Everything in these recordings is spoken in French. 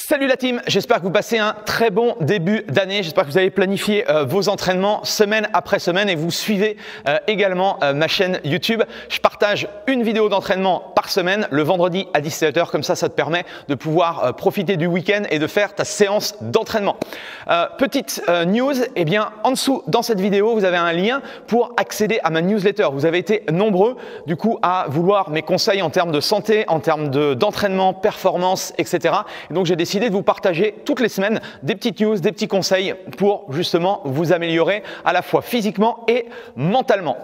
Salut la team, j'espère que vous passez un très bon début d'année, j'espère que vous avez planifié vos entraînements semaine après semaine et vous suivez également ma chaîne YouTube. Je partage une vidéo d'entraînement par semaine le vendredi à 17 h, comme ça te permet de pouvoir profiter du week-end et de faire ta séance d'entraînement. Petite news, eh bien en dessous dans cette vidéo vous avez un lien pour accéder à ma newsletter. Vous avez été nombreux du coup à vouloir mes conseils en termes de santé, en termes d'entraînement, performance, etc. Et donc j'ai décidé de vous partager toutes les semaines des petites news, des petits conseils pour justement vous améliorer à la fois physiquement et mentalement.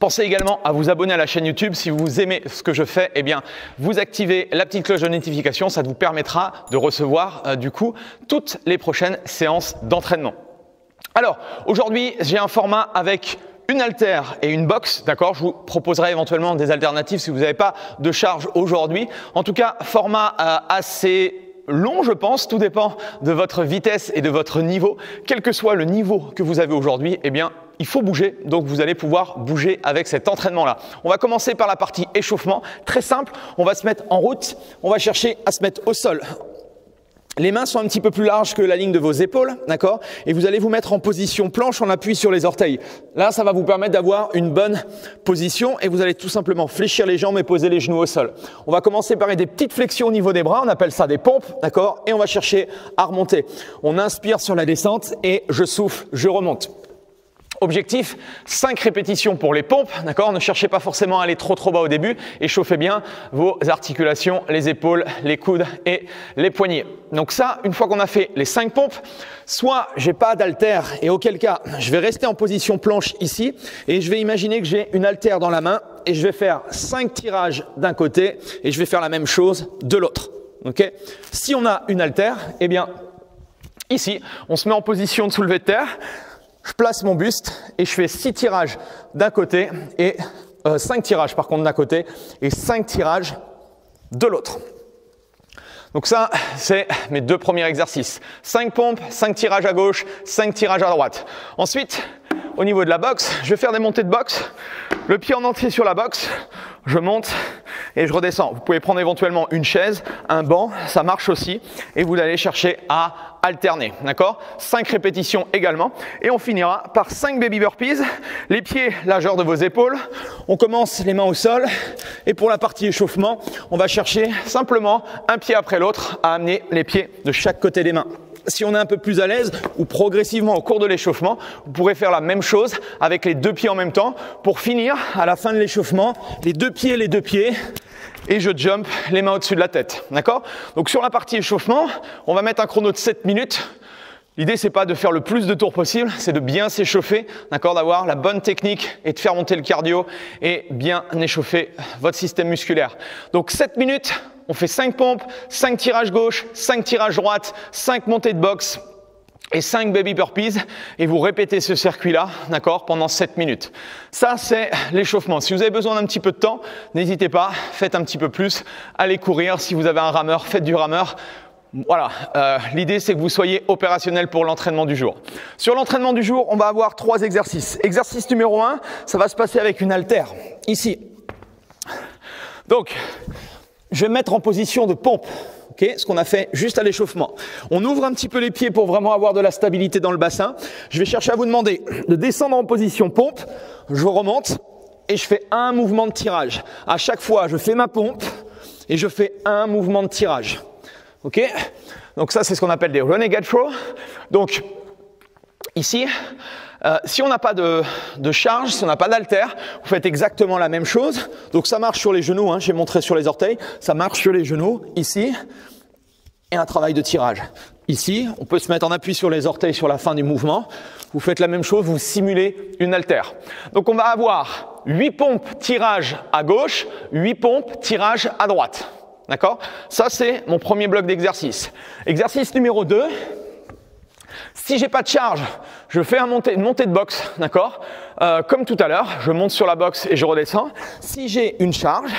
Pensez également à vous abonner à la chaîne YouTube. Si vous aimez ce que je fais, eh bien, vous activez la petite cloche de notification. Ça vous permettra de recevoir du coup toutes les prochaines séances d'entraînement. Alors, aujourd'hui, j'ai un format avec une haltère et une box, d'accord? Je vous proposerai éventuellement des alternatives si vous n'avez pas de charge aujourd'hui. En tout cas, format assez long, je pense, tout dépend de votre vitesse et de votre niveau. Quel que soit le niveau que vous avez aujourd'hui, eh bien, il faut bouger, donc vous allez pouvoir bouger avec cet entraînement-là. On va commencer par la partie échauffement, très simple. On va se mettre en route, on va chercher à se mettre au sol. Les mains sont un petit peu plus larges que la ligne de vos épaules, d'accord? Et vous allez vous mettre en position planche en appui sur les orteils. Là, ça va vous permettre d'avoir une bonne position et vous allez tout simplement fléchir les jambes et poser les genoux au sol. On va commencer par des petites flexions au niveau des bras, on appelle ça des pompes, d'accord? Et on va chercher à remonter. On inspire sur la descente et je souffle, je remonte. Objectif, 5 répétitions pour les pompes, d'accord? Ne cherchez pas forcément à aller trop bas au début et chauffez bien vos articulations, les épaules, les coudes et les poignets. Donc ça, une fois qu'on a fait les 5 pompes, soit j'ai pas d'haltère et auquel cas, je vais rester en position planche ici et je vais imaginer que j'ai une haltère dans la main et je vais faire 5 tirages d'un côté et je vais faire la même chose de l'autre. Okay? Si on a une haltère, eh bien ici, on se met en position de soulevé de terre. Je place mon buste et je fais 6 tirages d'un côté et 5 tirages par contre d'un côté et 5 tirages de l'autre. Donc ça, c'est mes 2 premiers exercices. 5 pompes, 5 tirages à gauche, 5 tirages à droite. Ensuite, au niveau de la boxe, je vais faire des montées de boxe. Le pied en entier sur la boxe, je monte et je redescends. Vous pouvez prendre éventuellement une chaise, un banc, ça marche aussi. Et vous allez chercher à alterner, d'accord? 5 répétitions également. Et on finira par 5 baby burpees. Les pieds, largeur de vos épaules. On commence les mains au sol. Et pour la partie échauffement, on va chercher simplement un pied après l'autre à amener les pieds de chaque côté des mains. Si on est un peu plus à l'aise ou progressivement au cours de l'échauffement, vous pourrez faire la même chose avec les 2 pieds en même temps pour finir à la fin de l'échauffement, les 2 pieds et je jump les mains au-dessus de la tête. D'accord? Donc sur la partie échauffement, on va mettre un chrono de 7 minutes. L'idée, c'est pas de faire le plus de tours possible, c'est de bien s'échauffer, d'accord, d'avoir la bonne technique et de faire monter le cardio et bien échauffer votre système musculaire. Donc 7 minutes, on fait 5 pompes, 5 tirages gauche, 5 tirages droite, 5 montées de boxe et 5 baby burpees et vous répétez ce circuit-là, d'accord, pendant 7 minutes. Ça, c'est l'échauffement. Si vous avez besoin d'un petit peu de temps, n'hésitez pas, faites un petit peu plus, allez courir. Si vous avez un rameur, faites du rameur. Voilà, l'idée c'est que vous soyez opérationnel pour l'entraînement du jour. Sur l'entraînement du jour, on va avoir 3 exercices. Exercice numéro 1, ça va se passer avec une haltère, ici. Donc, je vais me mettre en position de pompe, okay, ce qu'on a fait juste à l'échauffement. On ouvre un petit peu les pieds pour vraiment avoir de la stabilité dans le bassin. Je vais chercher à vous demander de descendre en position pompe, je remonte et je fais un mouvement de tirage. À chaque fois, je fais ma pompe et je fais un mouvement de tirage. Ok, donc ça c'est ce qu'on appelle des renegade throws. Donc ici, si on n'a pas de charge, si on n'a pas d'haltère, vous faites exactement la même chose. Donc ça marche sur les genoux, hein, j'ai montré sur les orteils, ça marche sur les genoux ici et un travail de tirage. Ici, on peut se mettre en appui sur les orteils sur la fin du mouvement. Vous faites la même chose, vous simulez une haltère. Donc on va avoir 8 pompes tirage à gauche, 8 pompes tirage à droite. D'accord? Ça, c'est mon premier bloc d'exercice. Exercice numéro 2. Si j'ai pas de charge, je fais une montée de boxe, d'accord? Comme tout à l'heure, je monte sur la boxe et je redescends. Si j'ai une charge,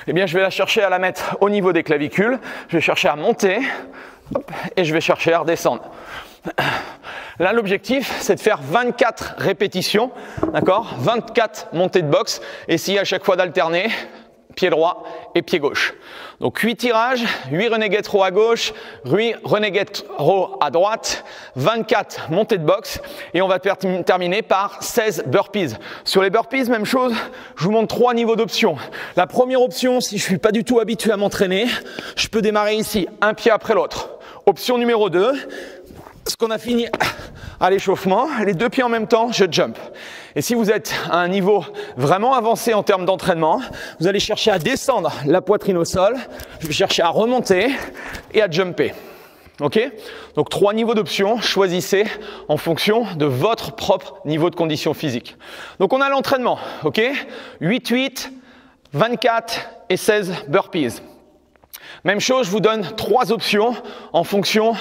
eh bien, je vais la chercher à la mettre au niveau des clavicules. Je vais chercher à monter hop, et je vais chercher à redescendre. Là, l'objectif, c'est de faire 24 répétitions, d'accord? 24 montées de boxe. Essayez à chaque fois d'alterner. pied droit et pied gauche. Donc 8 tirages, 8 renegade row à gauche, 8 renegade row à droite, 24 montées de boxe et on va terminer par 16 burpees. Sur les burpees, même chose, je vous montre 3 niveaux d'options. La première option, si je ne suis pas du tout habitué à m'entraîner, je peux démarrer ici, un pied après l'autre. Option numéro 2, ce qu'on a fini à l'échauffement, les 2 pieds en même temps, je jump. Et si vous êtes à un niveau vraiment avancé en termes d'entraînement, vous allez chercher à descendre la poitrine au sol, je vais chercher à remonter et à jumper. Ok? Donc 3 niveaux d'options, choisissez en fonction de votre propre niveau de condition physique. Donc on a l'entraînement, ok? 8-8, 24 et 16 burpees. Même chose, je vous donne 3 options en fonction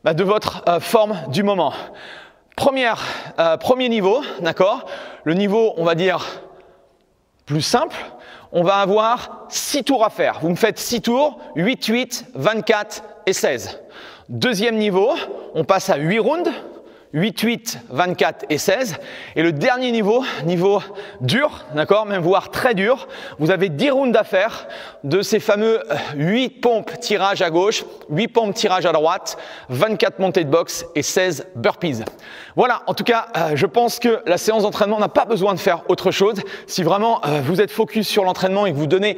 de votre forme du moment. Premier niveau, d'accord? Le niveau, on va dire, plus simple, on va avoir 6 tours à faire. Vous me faites 6 tours, 8, 8, 24 et 16. Deuxième niveau, on passe à 8 rounds, 8, 8, 24 et 16. Et le dernier niveau, niveau dur, d'accord, même voire très dur, vous avez 10 rounds à faire de ces fameux 8 pompes tirage à gauche, 8 pompes tirage à droite, 24 montées de boxe et 16 burpees. Voilà, en tout cas, je pense que la séance d'entraînement n'a pas besoin de faire autre chose. Si vraiment vous êtes focus sur l'entraînement et que vous donnez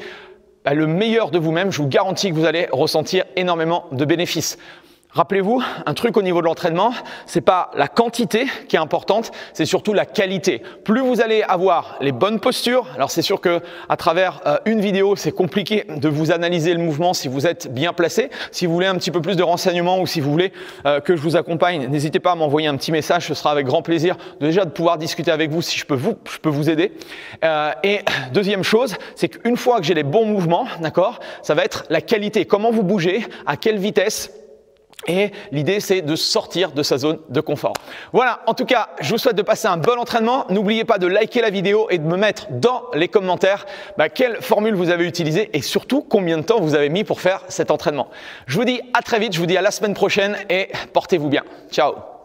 le meilleur de vous-même, je vous garantis que vous allez ressentir énormément de bénéfices. Rappelez-vous, un truc au niveau de l'entraînement, c'est pas la quantité qui est importante, c'est surtout la qualité. Plus vous allez avoir les bonnes postures, alors c'est sûr que à travers une vidéo, c'est compliqué de vous analyser le mouvement si vous êtes bien placé. Si vous voulez un petit peu plus de renseignements ou si vous voulez que je vous accompagne, n'hésitez pas à m'envoyer un petit message, ce sera avec grand plaisir déjà de pouvoir discuter avec vous si je peux vous aider. Et deuxième chose, c'est qu'une fois que j'ai les bons mouvements, d'accord, ça va être la qualité, comment vous bougez, à quelle vitesse. Et l'idée, c'est de sortir de sa zone de confort. Voilà, en tout cas, je vous souhaite de passer un bon entraînement. N'oubliez pas de liker la vidéo et de me mettre dans les commentaires quelle formule vous avez utilisée et surtout combien de temps vous avez mis pour faire cet entraînement. Je vous dis à très vite, je vous dis à la semaine prochaine et portez-vous bien. Ciao!